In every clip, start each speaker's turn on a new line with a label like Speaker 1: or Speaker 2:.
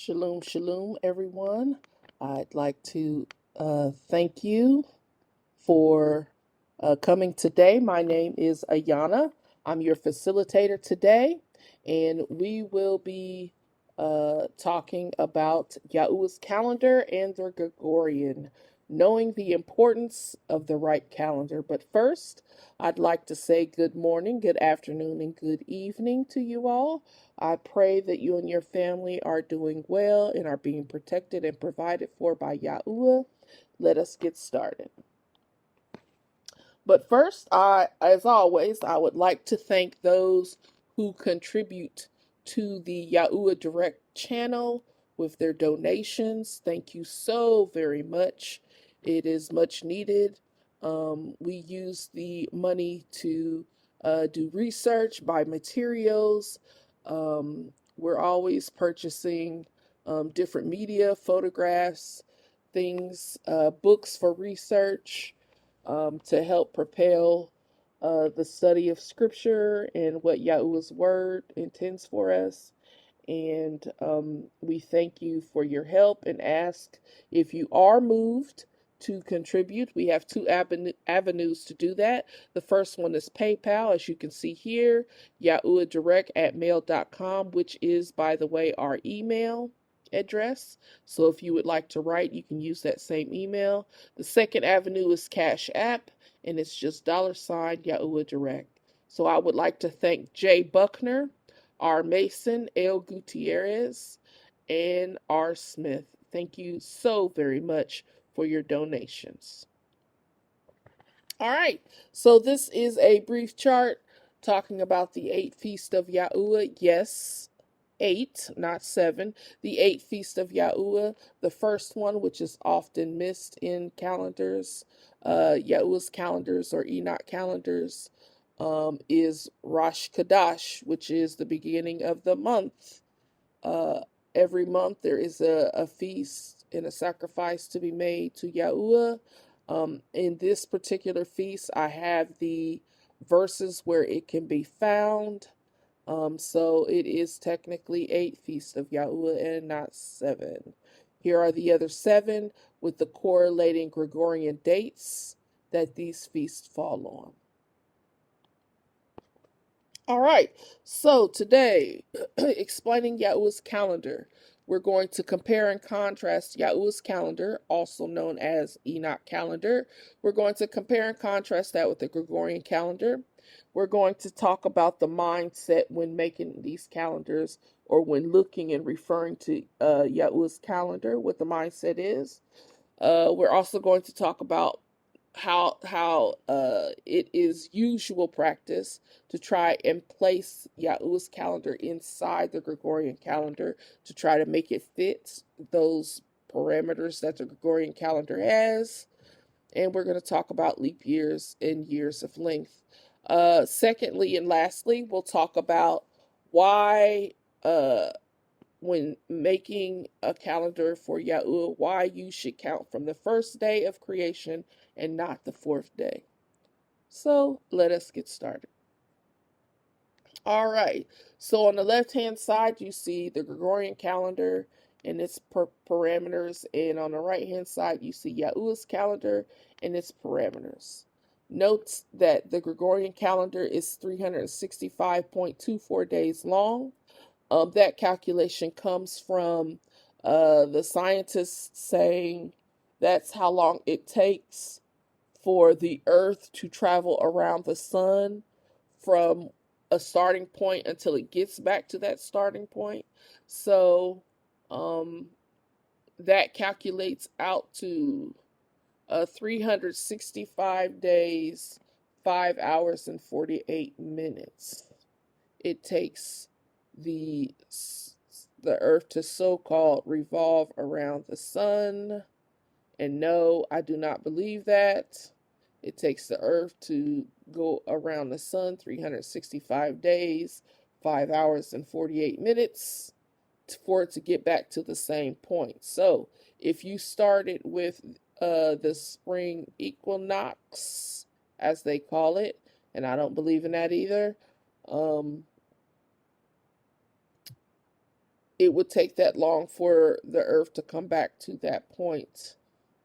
Speaker 1: Shalom, shalom, everyone. I'd like to thank you for coming today. My name is Ayana. I'm your facilitator today, and we will be talking about Yahuwah's calendar and the Gregorian, knowing the importance of the right calendar. But first, I'd like to say good morning, good afternoon, and good evening to you all. I pray that you and your family are doing well and are being protected and provided for by Yahuwah. Let us get started. But first, as always, I would like to thank those who contribute to the YHUHderek channel with their donations. Thank you so very much. It is much needed. We use the money to do research, buy materials. We're always purchasing different media, photographs, things, books for research, to help propel the study of Scripture and what Yahuwah's Word intends for us. And we thank you for your help and ask if you are moved to contribute. We have two avenues to do that. The first one is PayPal, as you can see here, YHUHderek@mail.com, which is, by the way, our email address. So if you would like to write, you can use that same email. The second avenue is CashApp, and it's just $YHUHderek. So I would like to thank Jay Buckner, R. Mason, L. Gutierrez, and R. Smith. Thank you so very much for your donations. All right, so this is a brief chart talking about the 8 feasts of Yahuwah. Yes, 8, not 7. The 8 feasts of Yahuwah. The first one, which is often missed in calendars, Yahuwah's calendars or Enoch calendars, is Rosh Kadash, which is the beginning of the month. Every month there is a feast and a sacrifice to be made to Yahuwah. In this particular feast, I have the verses where it can be found. So it is technically 8 feasts of Yahuwah and not 7. Here are the other 7 with the correlating Gregorian dates that these feasts fall on. All right, so today, explaining Yahuwah's calendar, we're going to compare and contrast Yahuwah's calendar, also known as Enoch calendar. We're going to compare and contrast that with the Gregorian calendar. We're going to talk about the mindset when making these calendars or when looking and referring to Yahuwah's calendar, what the mindset is. We're also going to talk about how it is usual practice to try and place Yahuwah's calendar inside the Gregorian calendar to try to make it fit those parameters that the Gregorian calendar has. And we're going to talk about leap years and years of length. Secondly and lastly, we'll talk about why when making a calendar for Yahuwah, why you should count from the first day of creation and not the 4th day. So let us get started. All right, so on the left-hand side, you see the Gregorian calendar and its parameters, and on the right-hand side, you see Yahuwah's calendar and its parameters. Note that the Gregorian calendar is 365.24 days long. That calculation comes from the scientists saying that's how long it takes for the Earth to travel around the sun from a starting point until it gets back to that starting point. So that calculates out to 365 days, 5 hours, and 48 minutes. It takes the earth to so-called revolve around the sun. And no, I do not believe that. It takes the earth to go around the sun 365 days, 5 hours, and 48 minutes for it to get back to the same point. So if you started with the spring equinox, as they call it, and I don't believe in that either, it would take that long for the earth to come back to that point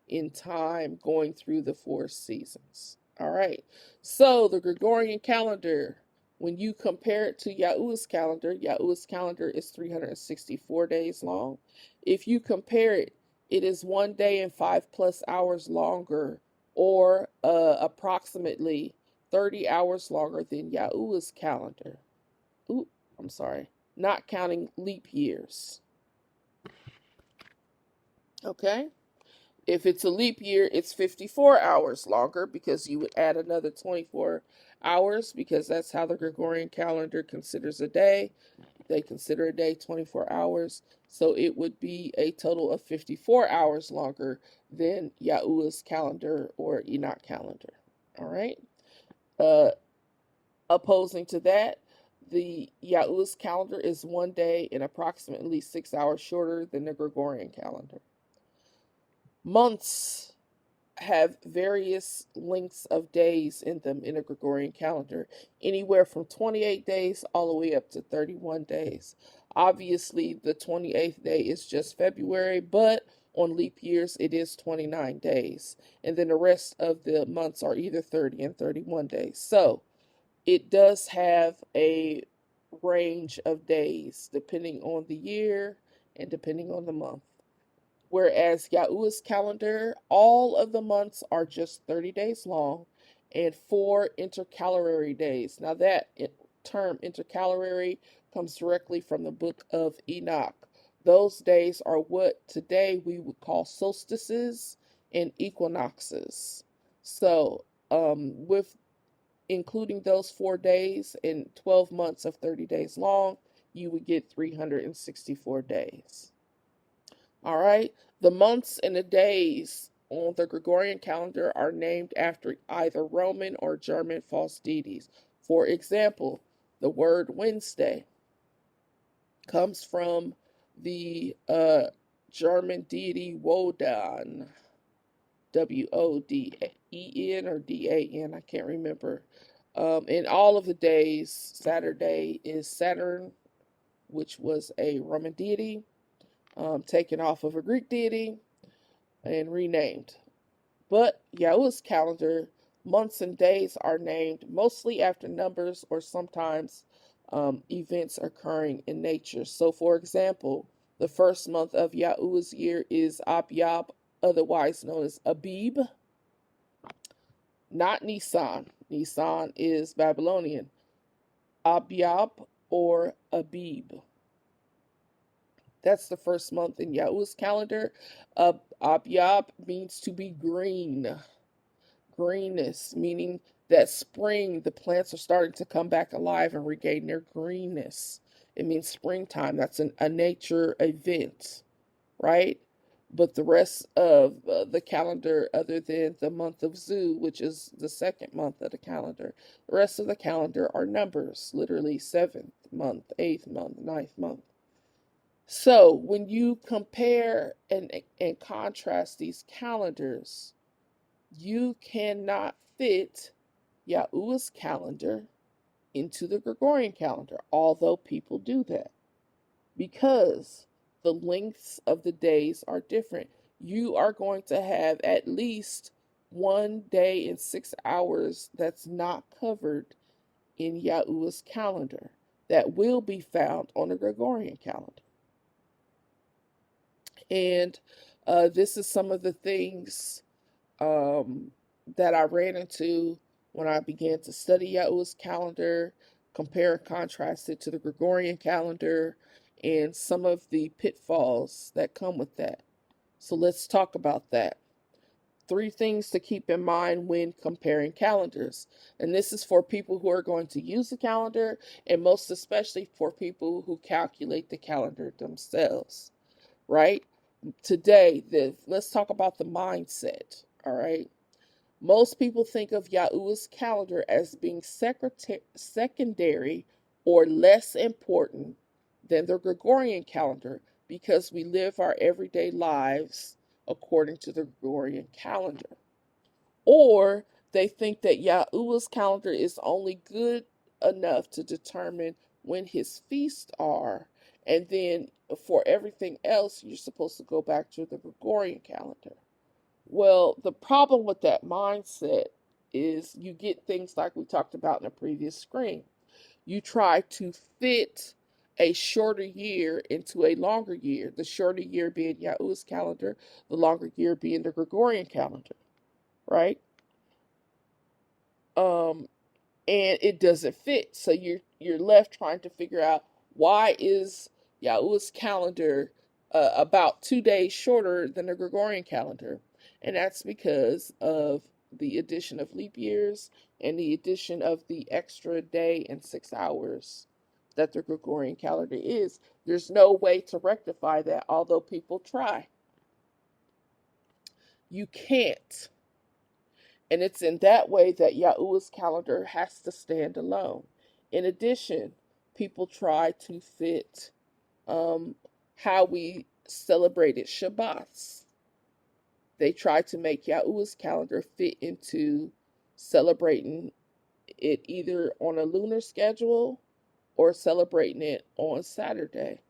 Speaker 1: in time going through the 4 seasons. All right. So the Gregorian calendar, when you compare it to Yahuwah's calendar is 364 days long. If you compare it, it is 1 day and 5+ hours longer, or approximately 30 hours longer than Yahuwah's calendar. Ooh, I'm sorry. Not counting leap years. Okay? If it's a leap year, it's 54 hours longer, because you would add another 24 hours, because that's how the Gregorian calendar considers a day. They consider a day 24 hours. So it would be a total of 54 hours longer than Yahuwah's calendar or Enoch calendar. All right. Opposing to that, the Yahuwah's calendar is 1 day and approximately 6 hours shorter than the Gregorian calendar. Months have various lengths of days in them in a Gregorian calendar, anywhere from 28 days all the way up to 31 days. Obviously, the 28th day is just February, but on leap years, it is 29 days. And then the rest of the months are either 30 and 31 days. So it does have a range of days depending on the year and depending on the month. Whereas Yahuwah's calendar, all of the months are just 30 days long and 4 intercalary days. Now that term intercalary comes directly from the book of Enoch. Those days are what today we would call solstices and equinoxes. So with including those 4 days in 12 months of 30 days long, you would get 364 days. All right. The months and the days on the Gregorian calendar are named after either Roman or German false deities. For example, the word Wednesday comes from the German deity Wodan, Woden or Dan, I can't remember. And all of the days, Saturday is Saturn, which was a Roman deity. Taken off of a Greek deity and renamed. But Yahuwah's calendar, months and days are named mostly after numbers or sometimes events occurring in nature. So, for example, the first month of Yahuwah's year is Abyab, otherwise known as Abib, not Nisan. Nisan is Babylonian. Abyab or Abib. That's the first month in Yahuwah's calendar. Abyab means to be green. Greenness, meaning that spring, the plants are starting to come back alive and regain their greenness. It means springtime. That's a nature event, right? But the rest of the calendar, other than the month of Zu, which is the second month of the calendar, the rest of the calendar are numbers, literally 7th month, 8th month, 9th month. So when you compare and contrast these calendars, you cannot fit Yahuwah's calendar into the Gregorian calendar, although people do that, because the lengths of the days are different. You are going to have at least 1 day and 6 hours that's not covered in Yahuwah's calendar that will be found on the Gregorian calendar. And this is some of the things that I ran into when I began to study Yahuwah's calendar, compare and contrast it to the Gregorian calendar, and some of the pitfalls that come with that. So let's talk about that. 3 things to keep in mind when comparing calendars. And this is for people who are going to use the calendar, and most especially for people who calculate the calendar themselves, right? Today, let's talk about the mindset, all right? Most people think of Yahuwah's calendar as being secondary or less important than the Gregorian calendar because we live our everyday lives according to the Gregorian calendar. Or they think that Yahuwah's calendar is only good enough to determine when his feasts are, and then for everything else, you're supposed to go back to the Gregorian calendar. Well, the problem with that mindset is you get things like we talked about in the previous screen. You try to fit a shorter year into a longer year, the shorter year being Yahuwah's calendar, the longer year being the Gregorian calendar, right? And it doesn't fit. So you're left trying to figure out, why is Yahuwah's calendar about 2 days shorter than the Gregorian calendar? And that's because of the addition of leap years and the addition of the extra day and 6 hours that the Gregorian calendar is. There's no way to rectify that, although people try. You can't. And it's in that way that Yahuwah's calendar has to stand alone. In addition, people try to fit how we celebrated Shabbats. They try to make Yahuwah's calendar fit into celebrating it either on a lunar schedule or celebrating it on Saturday.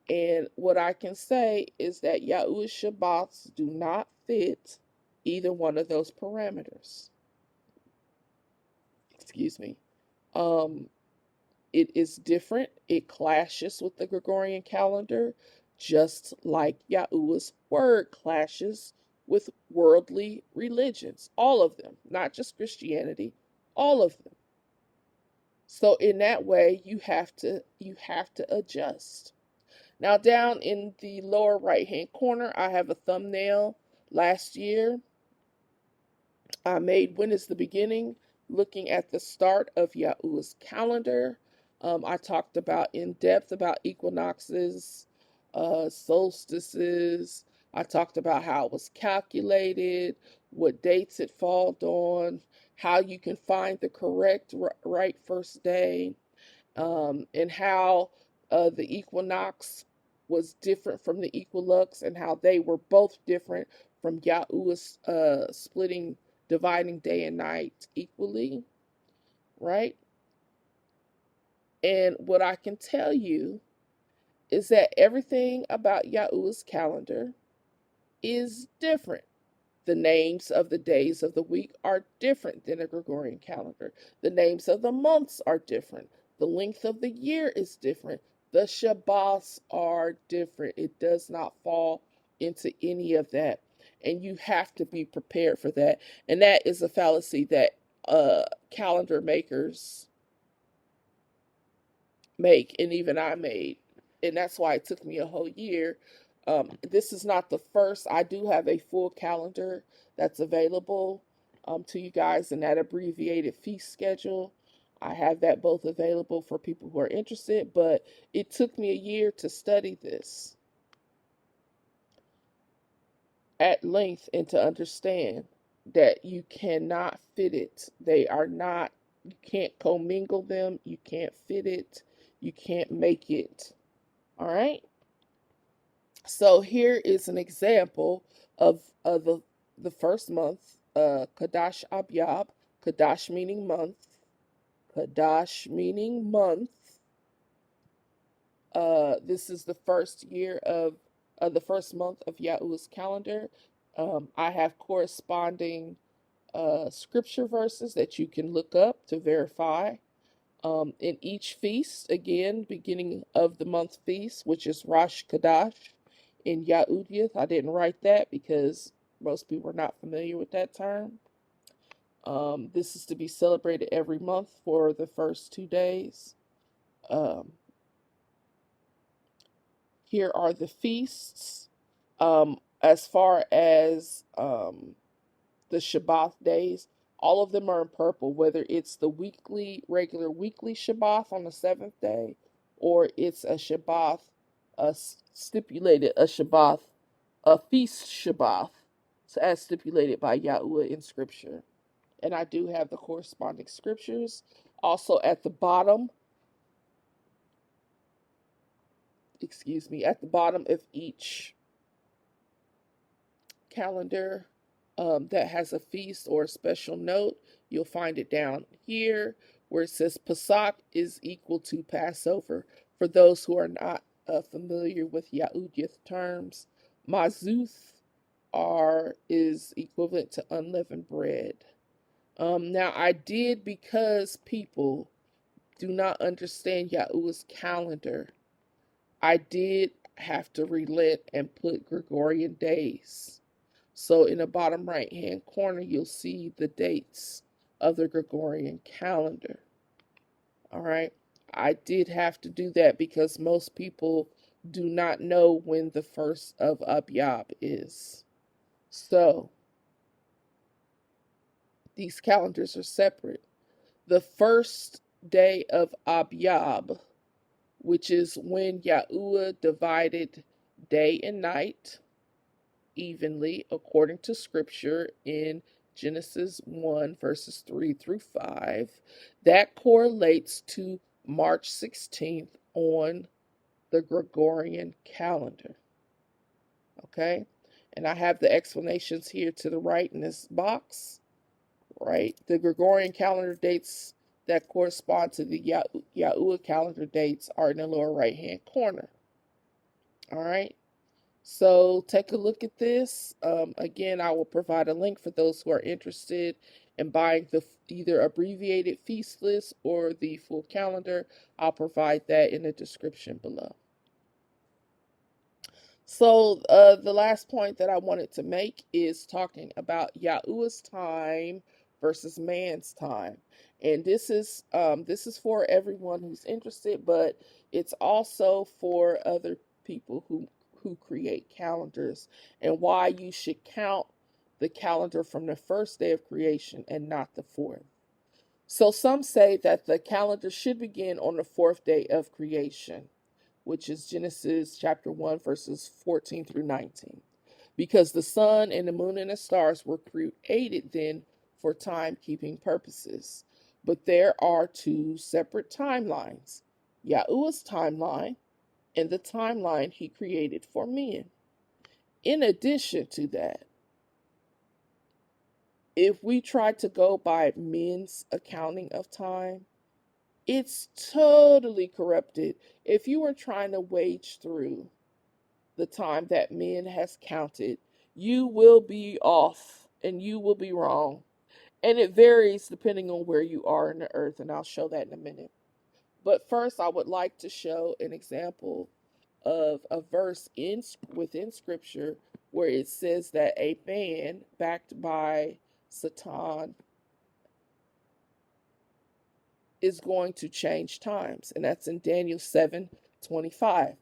Speaker 1: And what I can say is that Yahuwah's Shabbats do not fit either one of those parameters. Excuse me. It is different. It clashes with the Gregorian calendar, just like Yahuwah's word clashes with worldly religions. All of them, not just Christianity, all of them. So in that way, you have to adjust. Now down in the lower right hand corner, I have a thumbnail. Last year I made When is the Beginning, looking at the start of Yahuwah's calendar. I talked about in depth about equinoxes, solstices. I talked about how it was calculated, what dates it falls on, how you can find the correct right first day, and how the equinox was different from the equilux, and how they were both different from Yahuwah's dividing day and night equally, right? And what I can tell you is that everything about Yahuwah's calendar is different. The names of the days of the week are different than a Gregorian calendar. The names of the months are different. The length of the year is different. The Shabbats are different. It does not fall into any of that. And you have to be prepared for that. And that is a fallacy that calendar makers make, and even I made. And that's why it took me a whole year. This is not the first. I do have a full calendar that's available to you guys in that abbreviated feast schedule. I have that both available for people who are interested, but it took me a year to study this at length and to understand that you cannot fit it. They are not, you can't commingle them, you can't fit it, you can't make it. All right? So here is an example of the first month, Kadash Abyab, Kadash meaning month, Kadash meaning month. This is the first year of the first month of Yahuwah's calendar. I have corresponding scripture verses that you can look up to verify. In each feast, again, beginning of the month feast, which is Rosh Kadash in YHUH. I didn't write that because most people are not familiar with that term. This is to be celebrated every month for the first 2 days. Here are the feasts. As far as the Shabbat days, all of them are in purple, whether it's the regular weekly Shabbat on the 7th day, or it's a Shabbat, a feast Shabbat, as stipulated by Yahuwah in Scripture. And I do have the corresponding scriptures. Also at the bottom, at the bottom of each calendar that has a feast or a special note, you'll find it down here where it says Pesach is equal to Passover. For those who are not familiar with YHUH terms, mazuth is equivalent to unleavened bread. Now I did, because people do not understand Yahuwah's calendar, I did have to relent and put Gregorian days. So in the bottom right hand corner, you'll see the dates of the Gregorian calendar. All right. I did have to do that because most people do not know when the first of Abyab is. So these calendars are separate. The first day of Abyab, which is when Yahuwah divided day and night evenly according to Scripture in Genesis 1, verses 3 through 5, that correlates to March 16th on the Gregorian calendar. Okay? And I have the explanations here to the right in this box. Right? The Gregorian calendar dates that correspond to the Yahuwah calendar dates are in the lower right hand corner. All right? So take a look at this. Again, I will provide a link for those who are interested in buying the either abbreviated feast list or the full calendar. I'll provide that in the description below. So the last point that I wanted to make is talking about Yahuwah's time versus man's time. And this is for everyone who's interested, but it's also for other people who create calendars, and why you should count the calendar from the first day of creation and not the fourth. So some say that the calendar should begin on the fourth day of creation, which is Genesis chapter 1, verses 14 through 19, because the sun and the moon and the stars were created then for timekeeping purposes. But there are two separate timelines: Yahuwah's timeline and the timeline he created for men. In addition to that, if we try to go by men's accounting of time, it's totally corrupted. If you are trying to wage through the time that men has counted, you will be off and you will be wrong. And it varies depending on where you are in the earth, and I'll show that in a minute. But first, I would like to show an example of a verse within Scripture where it says that a man backed by Satan is going to change times, and that's in Daniel 7:25.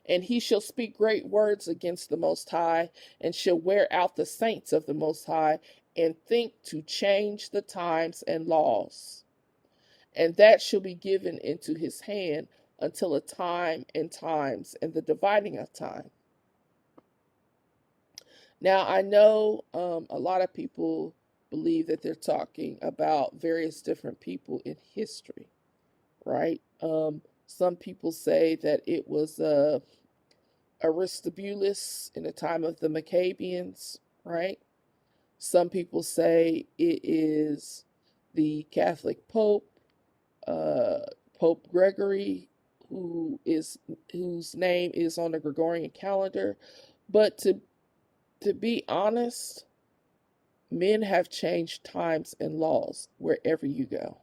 Speaker 1: And he shall speak great words against the Most High, and shall wear out the saints of the Most High, and think to change the times and laws. And that shall be given into his hand until a time and times and the dividing of time. Now, I know a lot of people believe that they're talking about various different people in history, right? Some people say that it was Aristobulus in the time of the Maccabeans, right? Some people say it is the Catholic Pope, Pope Gregory, whose name is on the Gregorian calendar. But to be honest, men have changed times and laws wherever you go.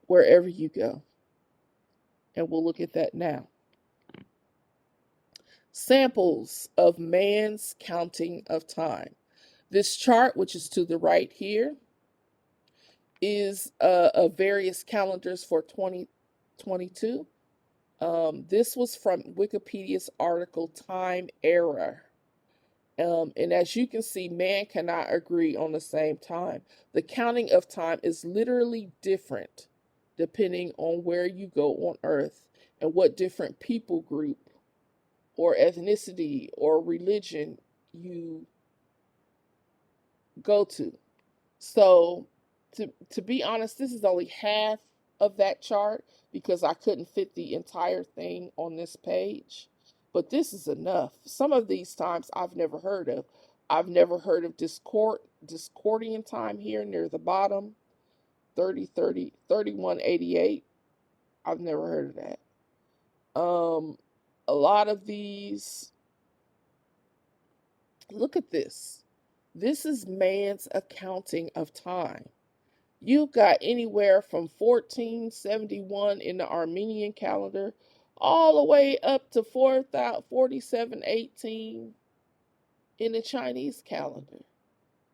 Speaker 1: Wherever you go. And we'll look at that now. Samples of man's counting of time. This chart, which is to the right here, is of various calendars for 2022. This was from Wikipedia's article Time Era. And as you can see, man cannot agree on the same time. The counting of time is literally different depending on where you go on Earth and what different people group or ethnicity or religion you go to. So to be honest, this is only half of that chart because I couldn't fit the entire thing on this page. But this is enough. Some of these times I've never heard of. I've never heard of Discordian time here near the bottom, 3188. I've never heard of that. A lot of these, look at this. This is man's accounting of time. You've got anywhere from 1471 in the Armenian calendar all the way up to 4718 in the Chinese calendar.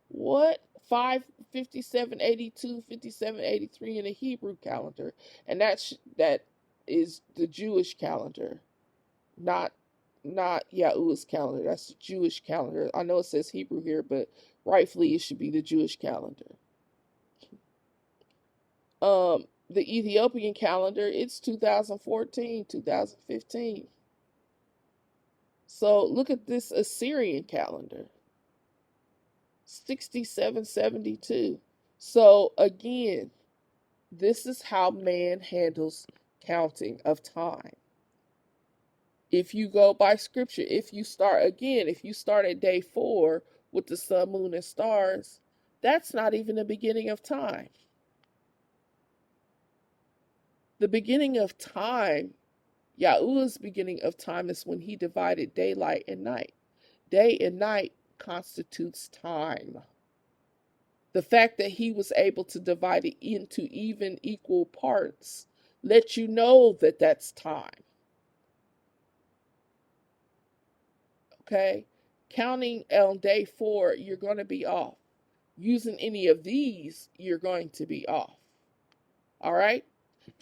Speaker 1: What? 55782, 5783 in the Hebrew calendar. And that is the Jewish calendar, not YHUH's calendar. That's the Jewish calendar. I know it says Hebrew here, but rightfully it should be the Jewish calendar. The Ethiopian calendar, it's 2014, 2015. So look at this Assyrian calendar, 6772. So again, this is how man handles counting of time. If you go by scripture, if you start at day 4 with the sun, moon, and stars, that's not even the beginning of time. The beginning of time, YHUH's beginning of time, is when he divided daylight and night. Day and night constitutes time. The fact that he was able to divide it into even equal parts lets you know that that's time. Okay? Counting on day 4, you're going to be off. Using any of these, you're going to be off. All right?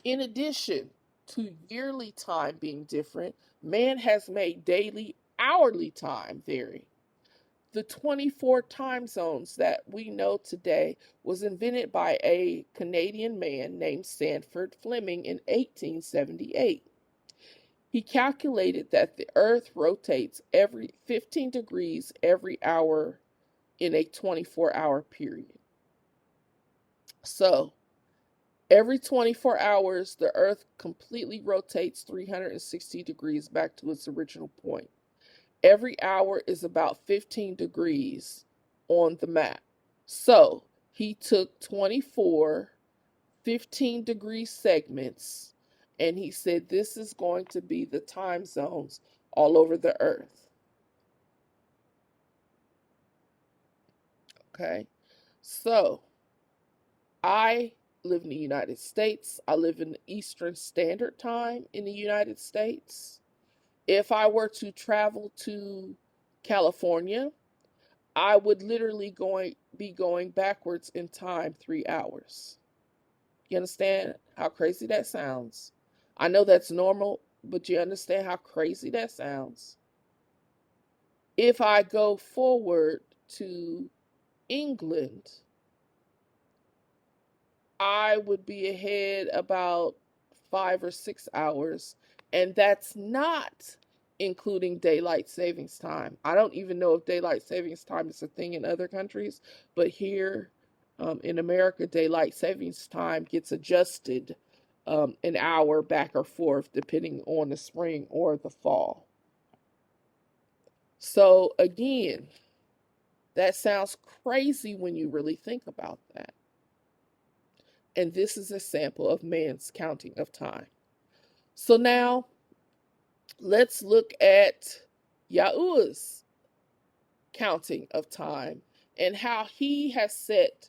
Speaker 1: In addition to yearly time being different, man has made daily, hourly time vary. The 24 time zones that we know today was invented by a Canadian man named Sanford Fleming in 1878. He calculated that the Earth rotates every 15 degrees every hour in a 24-hour period. So, every 24 hours, the Earth completely rotates 360 degrees back to its original point. Every hour is about 15 degrees on the map. So, he took 24 15-degree segments, and he said this is going to be the time zones all over the Earth. Okay, so I live in the United States. I live in Eastern Standard Time in the United States. If I were to travel to California, I would literally be going backwards in time 3 hours. You understand how crazy that sounds? I know that's normal, but you understand how crazy that sounds? If I go forward to England, I would be ahead about 5 or 6 hours, and that's not including daylight savings time. I don't even know if daylight savings time is a thing in other countries, but here in America, daylight savings time gets adjusted an hour back or forth depending on the spring or the fall. So again, that sounds crazy when you really think about that. And this is a sample of man's counting of time. So now, let's look at YHUH's counting of time and how he has set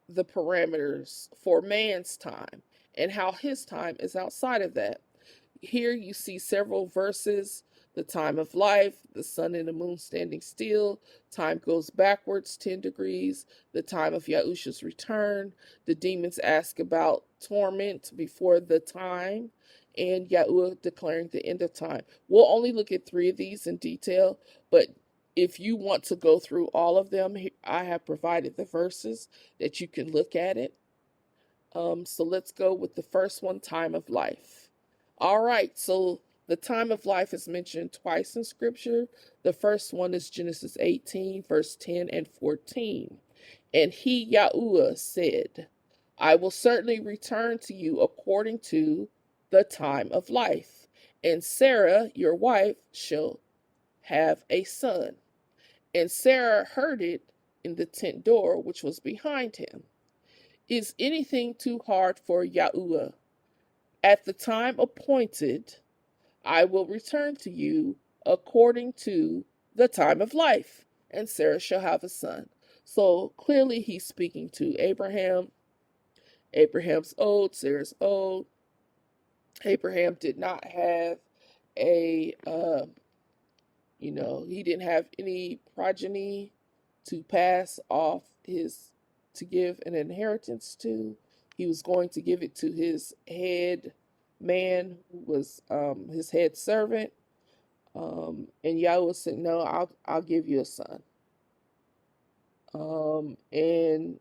Speaker 1: the parameters for man's time and how his time is outside of that. Here you see several verses. The time of life, the sun and the moon standing still, time goes backwards 10 degrees, the time of Yahusha's return, the demons ask about torment before the time, and YHUH declaring the end of time. We'll only look at 3 of these in detail, but if you want to go through all of them, I have provided the verses that you can look at it. So let's go with the first one, time of life. All right, so the time of life is mentioned twice in Scripture. The first one is Genesis 18, verse 10 and 14. And he, YHUH, said, I will certainly return to you according to the time of life, and Sarah, your wife, shall have a son. And Sarah heard it in the tent door, which was behind him. Is anything too hard for YHUH? At the time appointed, I will return to you according to the time of life, and Sarah shall have a son. So clearly he's speaking to Abraham. Abraham's old, Sarah's old. Abraham did not have a, he didn't have any progeny to pass off to give an inheritance to. He was going to give it to his head man, who was his head servant. And Yahuwah said, "No, I'll give you a son." And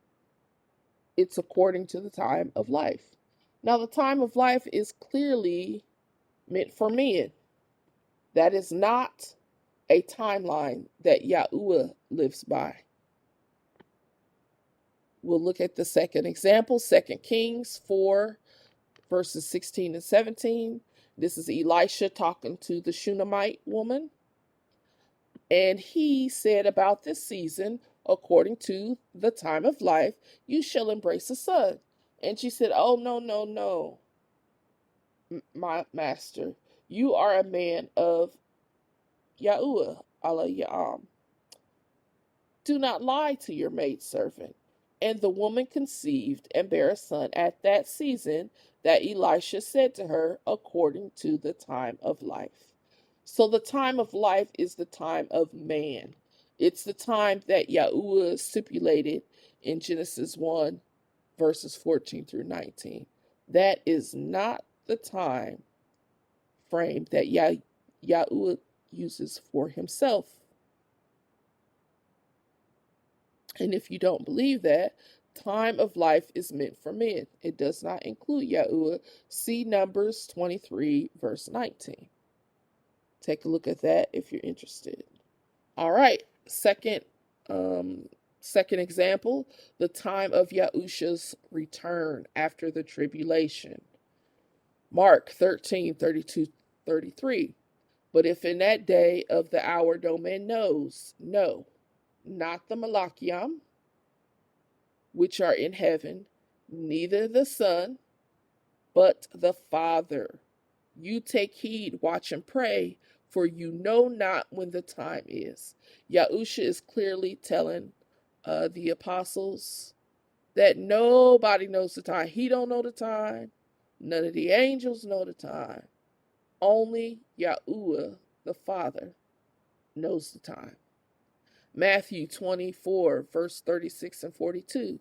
Speaker 1: it's according to the time of life. Now, the time of life is clearly meant for men. That is not a timeline that Yahuwah lives by. We'll look at the second example, 2 Kings 4, verses 16 and 17. This is Elisha talking to the Shunammite woman. And he said about this season, according to the time of life, you shall embrace a son. And she said, "Oh, no, my master. You are a man of Yahuwah, Allah Ya'am. Do not lie to your maidservant." And the woman conceived and bare a son at that season that Elisha said to her, according to the time of life. So the time of life is the time of man. It's the time that Yahuwah stipulated in Genesis 1, verses 14 through 19. That is not the time frame that Yahuwah uses for himself. And if you don't believe that, time of life is meant for men. It does not include Yahuwah. See Numbers 23, verse 19. Take a look at that if you're interested. All right, second example, the time of Yahusha's return after the tribulation. Mark 13, 32, 33. But if in that day of the hour no man knows, no, not the Malachiam, which are in heaven, neither the Son, but the Father. You take heed, watch and pray, for you know not when the time is. Yahusha is clearly telling the apostles that nobody knows the time. He don't know the time. None of the angels know the time. Only Yahuwah, the Father, knows the time. Matthew 24, verse 36 and 42.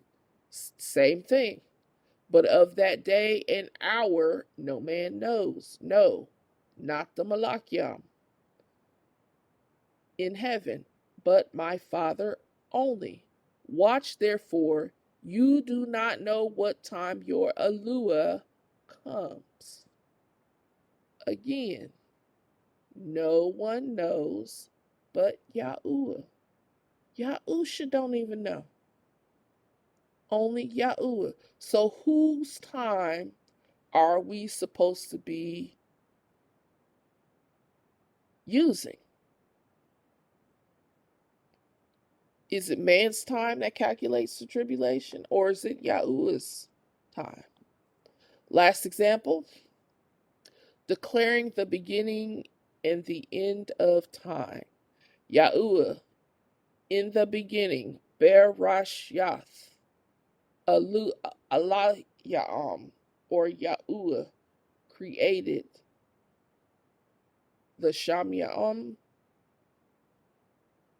Speaker 1: Same thing. But of that day and hour no man knows. No, not the Malachiam in heaven, but my Father only. Watch therefore, you do not know what time your Yahuwah comes. Again, no one knows but Yahuwah. Yahusha don't even know. Only Yahuwah. So whose time are we supposed to be using? Is it man's time that calculates the tribulation, or is it Yahuwah's time? Last example, declaring the beginning and the end of time. Yahuwah, in the beginning, Berashyath, Allah Ya'am, or Yahuwah, created the Shamyam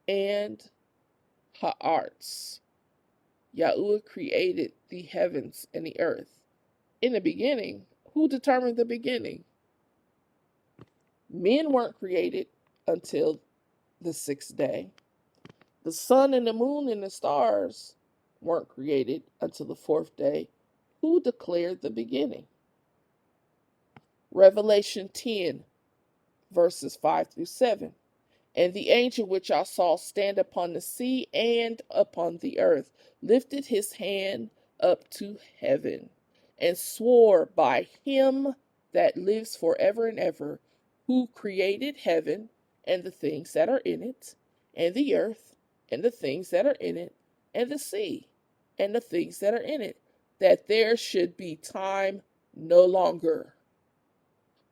Speaker 1: and Ha'arts. Yahuwah created the heavens and the earth. In the beginning, who determined the beginning? Men weren't created until the sixth day. The sun and the moon and the stars weren't created until the fourth day. Who declared the beginning? Revelation 10, verses 5 through 7. And the angel which I saw stand upon the sea and upon the earth lifted his hand up to heaven and swore by him that lives forever and ever, who created heaven and the things that are in it, and the earth and the things that are in it, and the sea and the things that are in it, that there should be time no longer.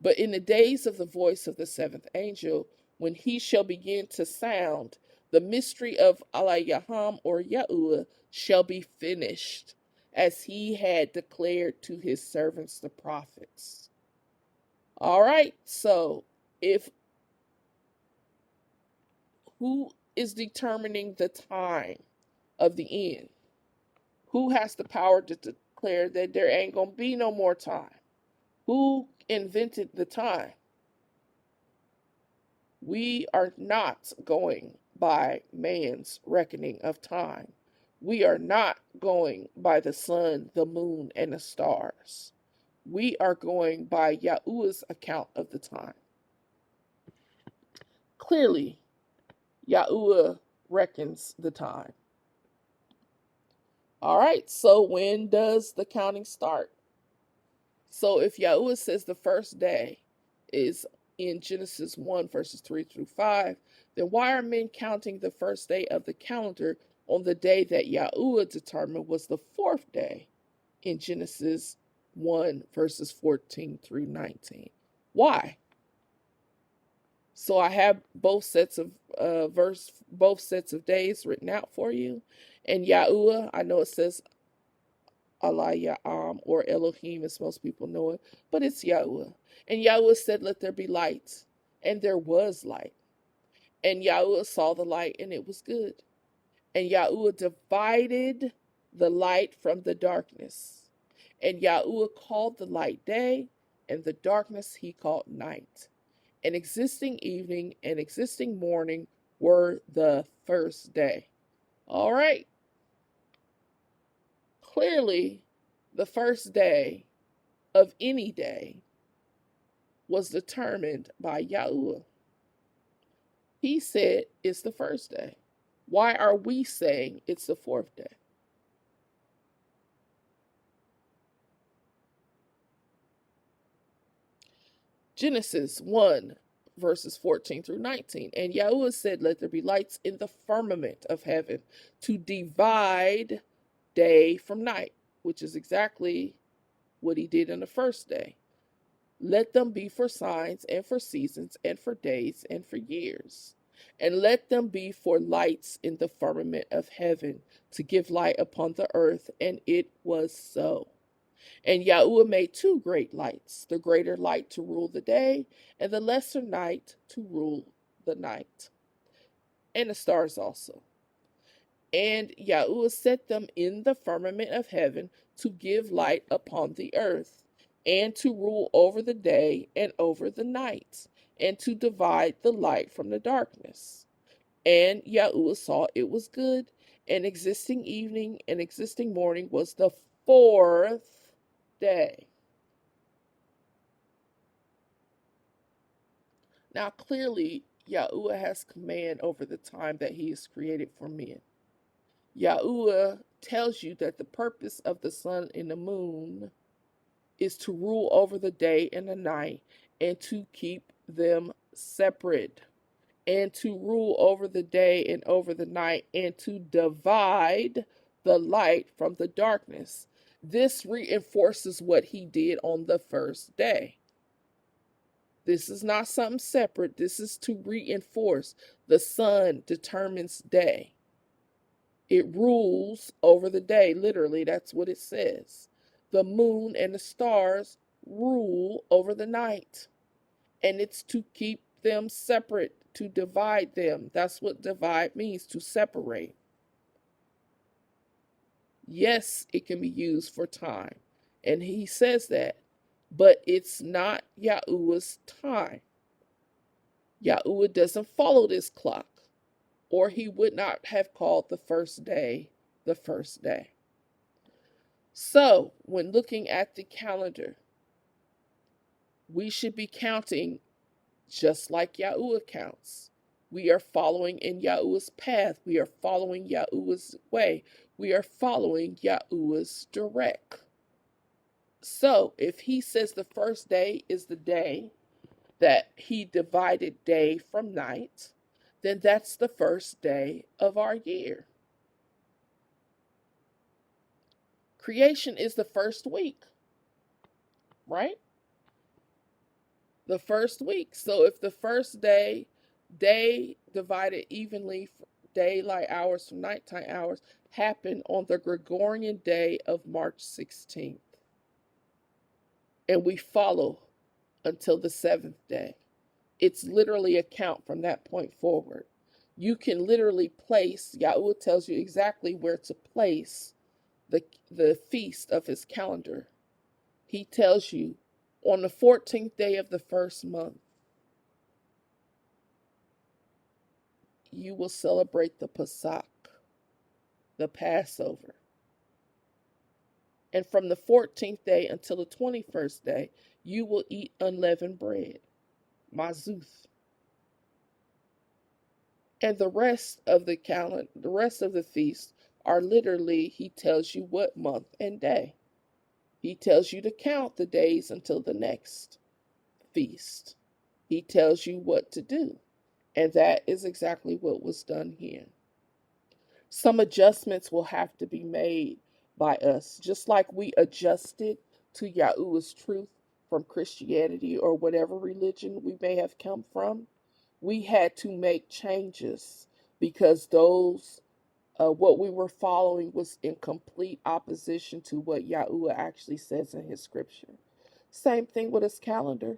Speaker 1: But in the days of the voice of the seventh angel, when he shall begin to sound, the mystery of Yaham or Yahuwah shall be finished, as he had declared to his servants the prophets. All right, so if who is determining the time of the end? Who has the power to declare that there ain't gonna be no more time? Who invented the time? We are not going by man's reckoning of time. We are not going by the sun, the moon, and the stars. We are going by Yahuwah's account of the time. Clearly, Yahuwah reckons the time. All right, so when does the counting start? So if Yahuwah says the first day is in Genesis 1, verses 3 through 5, then why are men counting the first day of the calendar on the day that Yahuwah determined was the fourth day in Genesis 1, verses 14 through 19? Why? So I have both sets of both sets of days written out for you. And Yahuwah, I know it says Allah or Elohim, as most people know it, but it's Yahuwah. And Yahuwah said, "Let there be light," and there was light. And Yahuwah saw the light, and it was good. And Yahuwah divided the light from the darkness. And Yahuwah called the light day, and the darkness he called night. And existing evening and existing morning were the first day. All right. Clearly, the first day of any day was determined by Yahuwah. He said it's the first day. Why are we saying it's the fourth day? Genesis 1, verses 14 through 19. And Yahuwah said, "Let there be lights in the firmament of heaven to divide day from night," which is exactly what he did on the first day. "Let them be for signs and for seasons and for days and for years. And let them be for lights in the firmament of heaven to give light upon the earth." And it was so. And Yahuwah made two great lights, the greater light to rule the day, and the lesser night to rule the night, and the stars also. And Yahuwah set them in the firmament of heaven to give light upon the earth, and to rule over the day and over the night, and to divide the light from the darkness. And Yahuwah saw it was good, and existing evening and existing morning was the fourth day. Now, clearly, Yahuwah has command over the time that he has created for men. Yahuwah tells you that the purpose of the sun and the moon is to rule over the day and the night, and to keep them separate, and to rule over the day and over the night, and to divide the light from the darkness. This reinforces what he did on the first day. This is not something separate. This is to reinforce. The sun determines day. It rules over the day. Literally, that's what it says. The moon and the stars rule over the night. And it's to keep them separate, to divide them. That's what divide means, to separate. Yes, it can be used for time. And he says that. But it's not Yahuwah's time. Yahuwah doesn't follow this clock, or he would not have called the first day the first day. So, when looking at the calendar, we should be counting just like Yahuwah counts. We are following in Yahuwah's path. We are following Yahuwah's way. We are following Yahuwah's derek. So, if he says the first day is the day that he divided day from night, then that's the first day of our year. Creation is the first week, right? The first week. So if the first day divided evenly, daylight hours from nighttime hours, happened on the Gregorian day of March 16th, and we follow until the seventh day, it's literally a count from that point forward. You can literally place, Yahuwah tells you exactly where to place the feast of his calendar. He tells you on the 14th day of the first month, you will celebrate the Pesach, the Passover. And from the 14th day until the 21st day, you will eat unleavened bread, mazuth. And the rest of the feast are literally, he tells you what month and day. He tells you to count the days until the next feast. He tells you what to do. And that is exactly what was done here. Some adjustments will have to be made by us, just like we adjusted to Yahuwah's truth from Christianity or whatever religion we may have come from. We had to make changes because what we were following was in complete opposition to what Yahuwah actually says in his scripture. Same thing with his calendar.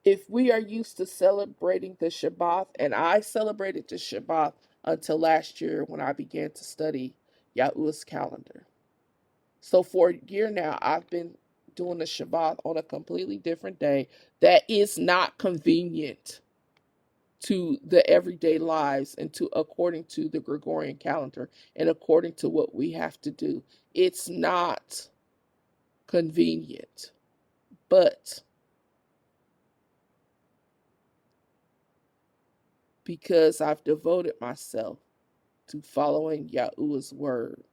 Speaker 1: If we are used to celebrating the Shabbat, and I celebrated the Shabbat until last year when I began to study Yahuwah's calendar. So for a year now, I've been doing the Shabbat on a completely different day that is not convenient to the everyday lives and to according to the Gregorian calendar and according to what we have to do. It's not convenient, but because I've devoted myself to following Yahuwah's word,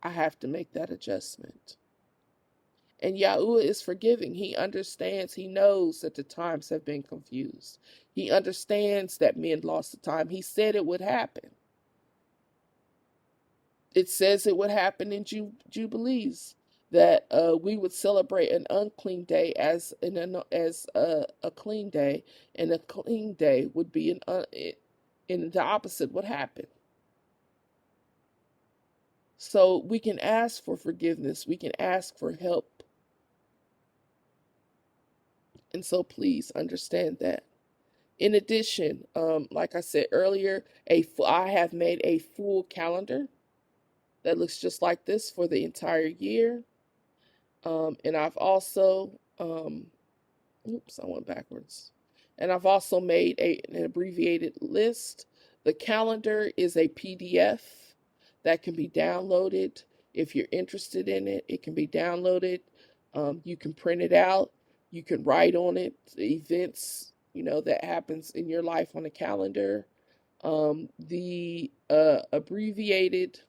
Speaker 1: I have to make that adjustment. And Yahuwah is forgiving. He understands, he knows that the times have been confused. He understands that men lost the time. He said it would happen. It says it would happen in Jubilees, that we would celebrate an unclean day as a clean day, and a clean day would be and the opposite would happen. So we can ask for forgiveness. We can ask for help. And so please understand that. In addition, like I said earlier, I have made a full calendar that looks just like this for the entire year. And I've also, oops, I went backwards. And I've also made an abbreviated list. The calendar is a PDF that can be downloaded. If you're interested in it, it can be downloaded. You can print it out. You can write on it the events, that happens in your life on a calendar. The abbreviated,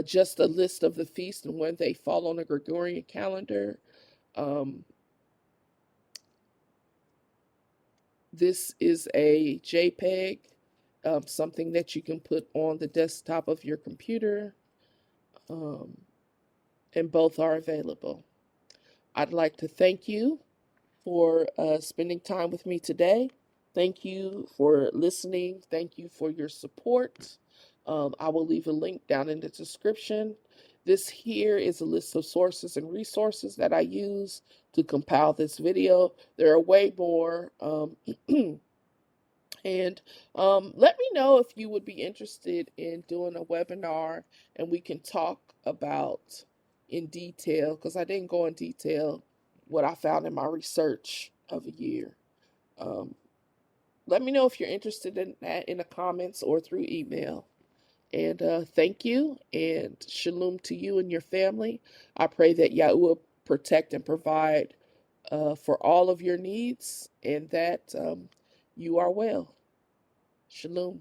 Speaker 1: just a list of the feasts and when they fall on a Gregorian calendar. This is a JPEG, something that you can put on the desktop of your computer, and both are available. I'd like to thank you for spending time with me today. Thank you for listening. Thank you for your support. I will leave a link down in the description. This here is a list of sources and resources that I use to compile this video. There are way more. And let me know if you would be interested in doing a webinar and we can talk about in detail, because I didn't go in detail what I found in my research of a year. Let me know if you're interested in that in the comments or through email. And thank you, and shalom to you and your family. I pray that Yahuwah protect and provide for all of your needs, and that you are well. Shalom.